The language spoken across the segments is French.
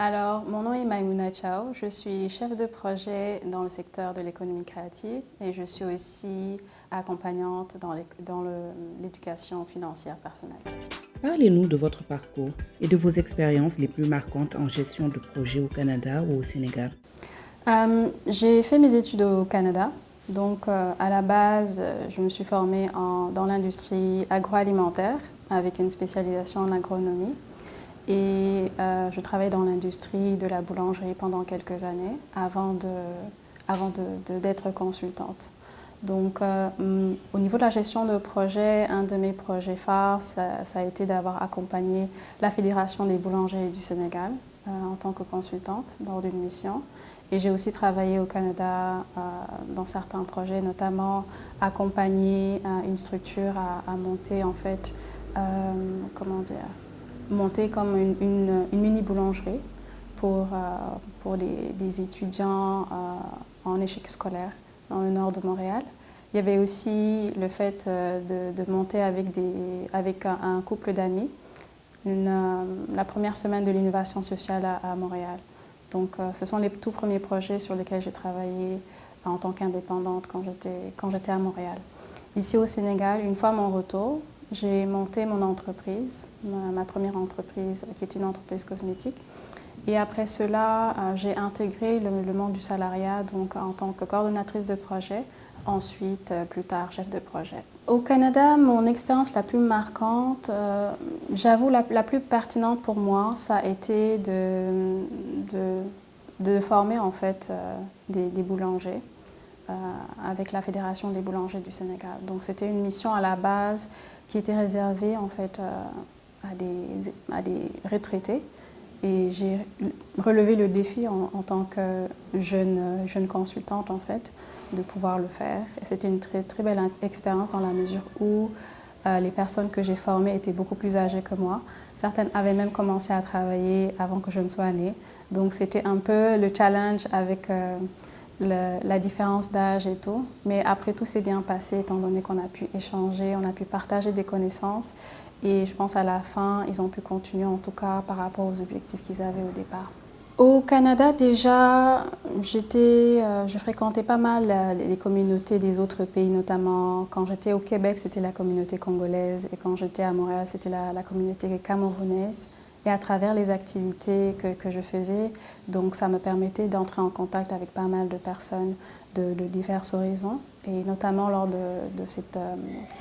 Alors, mon nom est Maïmouna Chao. Je suis chef de projet dans le secteur de l'économie créative et je suis aussi accompagnante dans l'éducation financière personnelle. Parlez-nous de votre parcours et de vos expériences les plus marquantes en gestion de projets au Canada ou au Sénégal. J'ai fait mes études au Canada. Donc, à la base, je me suis formée dans l'industrie agroalimentaire avec une spécialisation en agronomie. Et je travaillais dans l'industrie de la boulangerie pendant quelques années d'être consultante. Donc, au niveau de la gestion de projet, un de mes projets phares, ça a été d'avoir accompagné la Fédération des boulangers du Sénégal en tant que consultante lors d'une mission. Et j'ai aussi travaillé au Canada dans certains projets, notamment accompagner une structure à monter en fait, comment dire, monter comme une mini-boulangerie pour des étudiants en échec scolaire dans le nord de Montréal. Il y avait aussi le fait de monter avec un couple d'amis la première semaine de l'innovation sociale à Montréal. Donc, ce sont les tout premiers projets sur lesquels j'ai travaillé en tant qu'indépendante quand j'étais à Montréal. Ici au Sénégal, une fois à mon retour, j'ai monté mon entreprise, ma première entreprise, qui est une entreprise cosmétique. Et après cela, j'ai intégré le monde du salariat donc en tant que coordonnatrice de projet, ensuite, plus tard, chef de projet. Au Canada, mon expérience la plus marquante, j'avoue la plus pertinente pour moi, ça a été de former en fait des boulangers avec la Fédération des boulangers du Sénégal. Donc c'était une mission à la base qui était réservée en fait à des retraités. Et j'ai relevé le défi en tant que jeune consultante en fait de pouvoir le faire. Et c'était une très, très belle expérience dans la mesure où les personnes que j'ai formées étaient beaucoup plus âgées que moi. Certaines avaient même commencé à travailler avant que je ne sois née. Donc c'était un peu le challenge avec la différence d'âge et tout. Mais après tout s'est bien passé étant donné qu'on a pu échanger, on a pu partager des connaissances. Et je pense à la fin, ils ont pu continuer en tout cas par rapport aux objectifs qu'ils avaient au départ. Au Canada, déjà, je fréquentais pas mal les communautés des autres pays, notamment quand j'étais au Québec, c'était la communauté congolaise et quand j'étais à Montréal, c'était la communauté camerounaise. Et à travers les activités que je faisais, donc ça me permettait d'entrer en contact avec pas mal de personnes de diverses horizons, et notamment lors de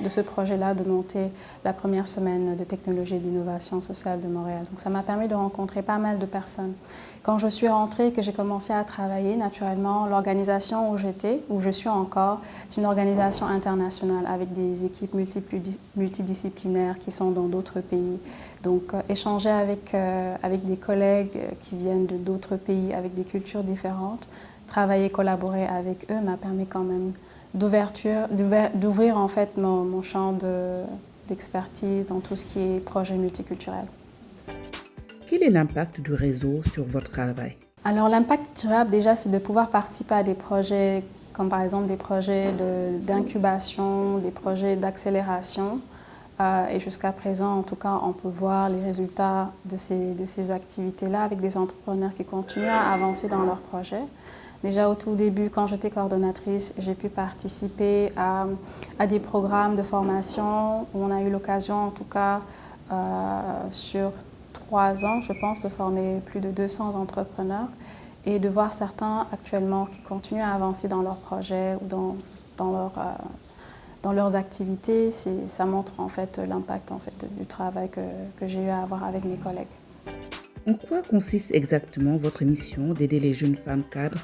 ce projet-là, de monter la première semaine de technologie et d'innovation sociale de Montréal. Donc ça m'a permis de rencontrer pas mal de personnes. Quand je suis rentrée et que j'ai commencé à travailler, naturellement, l'organisation où je suis encore, c'est une organisation internationale avec des équipes multidisciplinaires qui sont dans d'autres pays. Donc échanger avec des collègues qui viennent d'autres pays, avec des cultures différentes, travailler, collaborer avec eux m'a permis quand même d'ouvrir en fait mon champ d'expertise dans tout ce qui est projet multiculturel. Quel est l'impact du réseau sur votre travail? Alors l'impact durable déjà c'est de pouvoir participer à des projets comme par exemple des projets d'incubation, des projets d'accélération. Et jusqu'à présent, en tout cas, on peut voir les résultats de ces activités-là avec des entrepreneurs qui continuent à avancer dans leurs projets. Déjà au tout début, quand j'étais coordonnatrice, j'ai pu participer à des programmes de formation où on a eu l'occasion, en tout cas, sur 3 ans, je pense, de former plus de 200 entrepreneurs et de voir certains actuellement qui continuent à avancer dans leurs projets ou dans leurs activités. Ça montre en fait l'impact en fait, du travail que j'ai eu à avoir avec mes collègues. En quoi consiste exactement votre mission d'aider les jeunes femmes cadres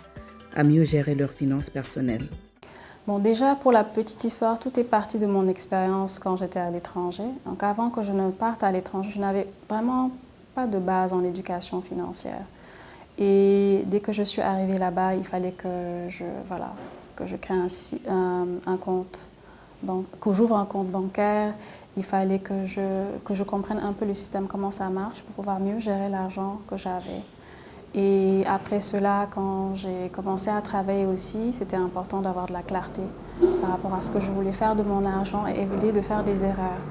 à mieux gérer leurs finances personnelles? Bon, déjà, pour la petite histoire, tout est parti de mon expérience quand j'étais à l'étranger. Donc, avant que je ne parte à l'étranger, je n'avais vraiment pas de base en éducation financière. Et dès que je suis arrivée là-bas, il fallait que je crée un compte, que j'ouvre un compte bancaire. Il fallait que je comprenne un peu le système, comment ça marche, pour pouvoir mieux gérer l'argent que j'avais. Et après cela, quand j'ai commencé à travailler aussi, c'était important d'avoir de la clarté par rapport à ce que je voulais faire de mon argent et éviter de faire des erreurs.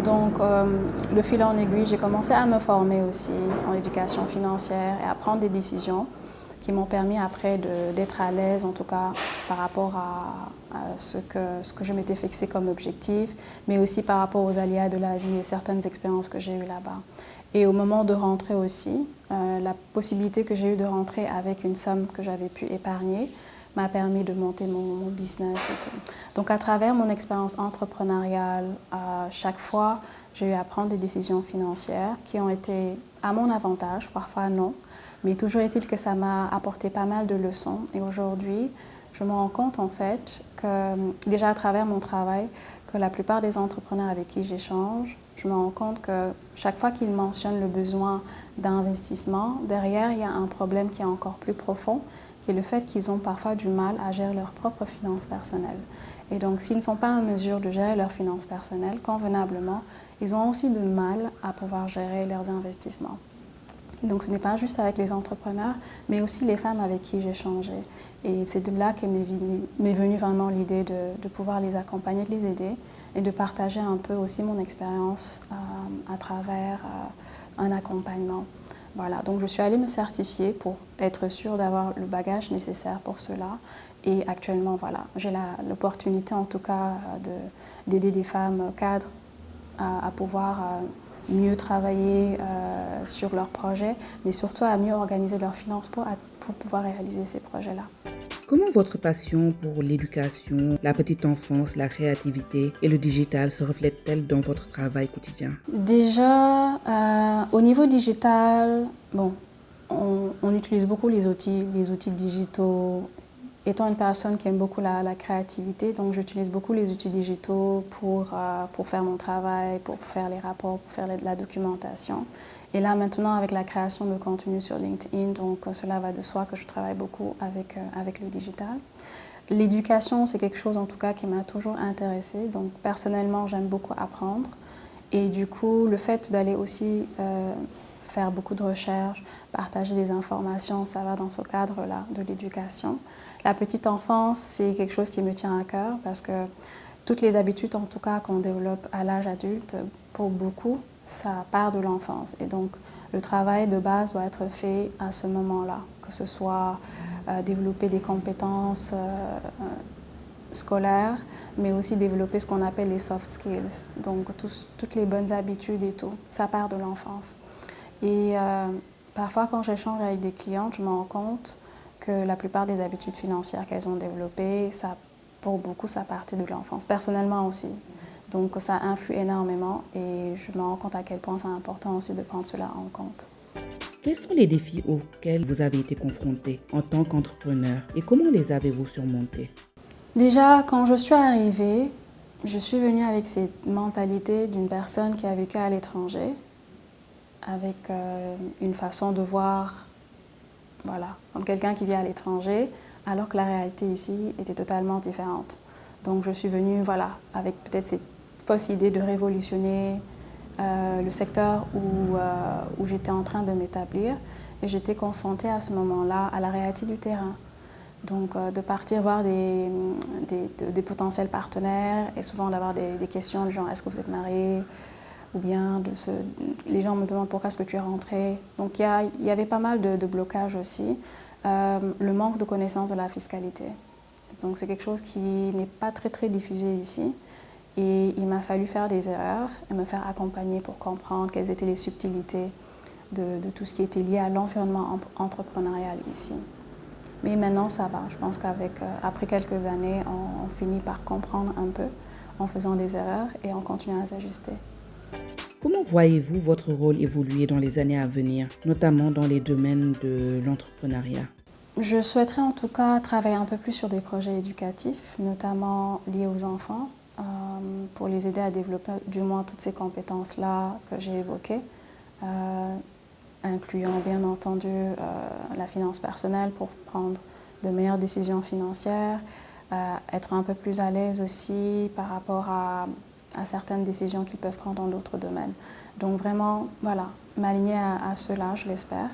Donc, de fil en aiguille, j'ai commencé à me former aussi en éducation financière et à prendre des décisions qui m'ont permis après d'être à l'aise, en tout cas par rapport à ce que je m'étais fixé comme objectif, mais aussi par rapport aux aléas de la vie et certaines expériences que j'ai eues là-bas. Et au moment de rentrer aussi, la possibilité que j'ai eue de rentrer avec une somme que j'avais pu épargner m'a permis de monter mon business et tout. Donc à travers mon expérience entrepreneuriale, chaque fois, j'ai eu à prendre des décisions financières qui ont été à mon avantage, parfois non, mais toujours est-il que ça m'a apporté pas mal de leçons. Et aujourd'hui, je me rends compte en fait que déjà à travers mon travail, que la plupart des entrepreneurs avec qui j'échange, je me rends compte que chaque fois qu'ils mentionnent le besoin d'investissement, derrière il y a un problème qui est encore plus profond, qui est le fait qu'ils ont parfois du mal à gérer leurs propres finances personnelles. Et donc s'ils ne sont pas en mesure de gérer leurs finances personnelles convenablement, ils ont aussi du mal à pouvoir gérer leurs investissements. Donc ce n'est pas juste avec les entrepreneurs, mais aussi les femmes avec qui j'ai changé. Et c'est de là qu'est m'est venue vraiment l'idée de pouvoir les accompagner, de les aider et de partager un peu aussi mon expérience à travers un accompagnement. Voilà, donc je suis allée me certifier pour être sûre d'avoir le bagage nécessaire pour cela. Et actuellement, voilà, j'ai l'opportunité en tout cas d'aider des femmes cadres à pouvoir mieux travailler sur leurs projets, mais surtout à mieux organiser leurs finances pour pouvoir réaliser ces projets-là. Comment votre passion pour l'éducation, la petite enfance, la créativité et le digital se reflète-t-elle dans votre travail quotidien? Déjà, au niveau digital, bon, on utilise beaucoup les outils digitaux. Étant une personne qui aime beaucoup la créativité, donc j'utilise beaucoup les outils digitaux pour faire mon travail, pour faire les rapports, pour faire la documentation. Et là maintenant avec la création de contenu sur LinkedIn, donc cela va de soi que je travaille beaucoup avec le digital. L'éducation, c'est quelque chose en tout cas qui m'a toujours intéressée. Donc personnellement, j'aime beaucoup apprendre. Et du coup, le fait d'aller aussi faire beaucoup de recherches, partager des informations, ça va dans ce cadre-là de l'éducation. La petite enfance, c'est quelque chose qui me tient à cœur parce que toutes les habitudes, en tout cas, qu'on développe à l'âge adulte, pour beaucoup, ça part de l'enfance. Et donc, le travail de base doit être fait à ce moment-là, que ce soit développer des compétences scolaires, mais aussi développer ce qu'on appelle les soft skills. Donc, toutes les bonnes habitudes et tout, ça part de l'enfance. Et parfois, quand j'échange avec des clientes, je me rends compte que la plupart des habitudes financières qu'elles ont développées, ça, pour beaucoup, ça partait de l'enfance. Personnellement aussi. Donc ça influe énormément et je me rends compte à quel point c'est important aussi de prendre cela en compte. Quels sont les défis auxquels vous avez été confrontés en tant qu'entrepreneur et comment les avez-vous surmontés? Déjà, quand je suis arrivée, je suis venue avec cette mentalité d'une personne qui a vécu à l'étranger, avec une façon de voir, voilà, comme quelqu'un qui vit à l'étranger, alors que la réalité ici était totalement différente. Donc je suis venue, voilà, avec peut-être cette fausse idée de révolutionner le secteur où j'étais en train de m'établir. Et j'étais confrontée à ce moment-là à la réalité du terrain. Donc de partir voir des potentiels partenaires et souvent d'avoir des questions du genre est-ce que vous êtes marié ou bien les gens me demandent pourquoi est-ce que tu es rentré. Donc il y avait pas mal de blocages aussi. Le manque de connaissance de la fiscalité. Donc c'est quelque chose qui n'est pas très diffusé ici. Et il m'a fallu faire des erreurs et me faire accompagner pour comprendre quelles étaient les subtilités de tout ce qui était lié à l'environnement entrepreneurial ici. Mais maintenant, ça va. Je pense qu'après quelques années, on finit par comprendre un peu en faisant des erreurs et on continue à s'ajuster. Comment voyez-vous votre rôle évoluer dans les années à venir, notamment dans les domaines de l'entrepreneuriat? Je souhaiterais en tout cas travailler un peu plus sur des projets éducatifs, notamment liés aux enfants, pour les aider à développer du moins toutes ces compétences-là que j'ai évoquées, incluant bien entendu la finance personnelle pour prendre de meilleures décisions financières, être un peu plus à l'aise aussi par rapport à certaines décisions qu'ils peuvent prendre dans d'autres domaines. Donc vraiment, voilà, m'aligner à cela, je l'espère.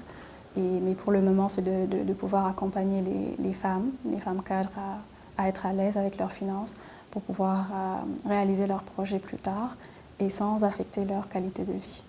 Mais pour le moment, c'est de pouvoir accompagner les femmes cadres à être à l'aise avec leurs finances pour pouvoir réaliser leurs projets plus tard et sans affecter leur qualité de vie.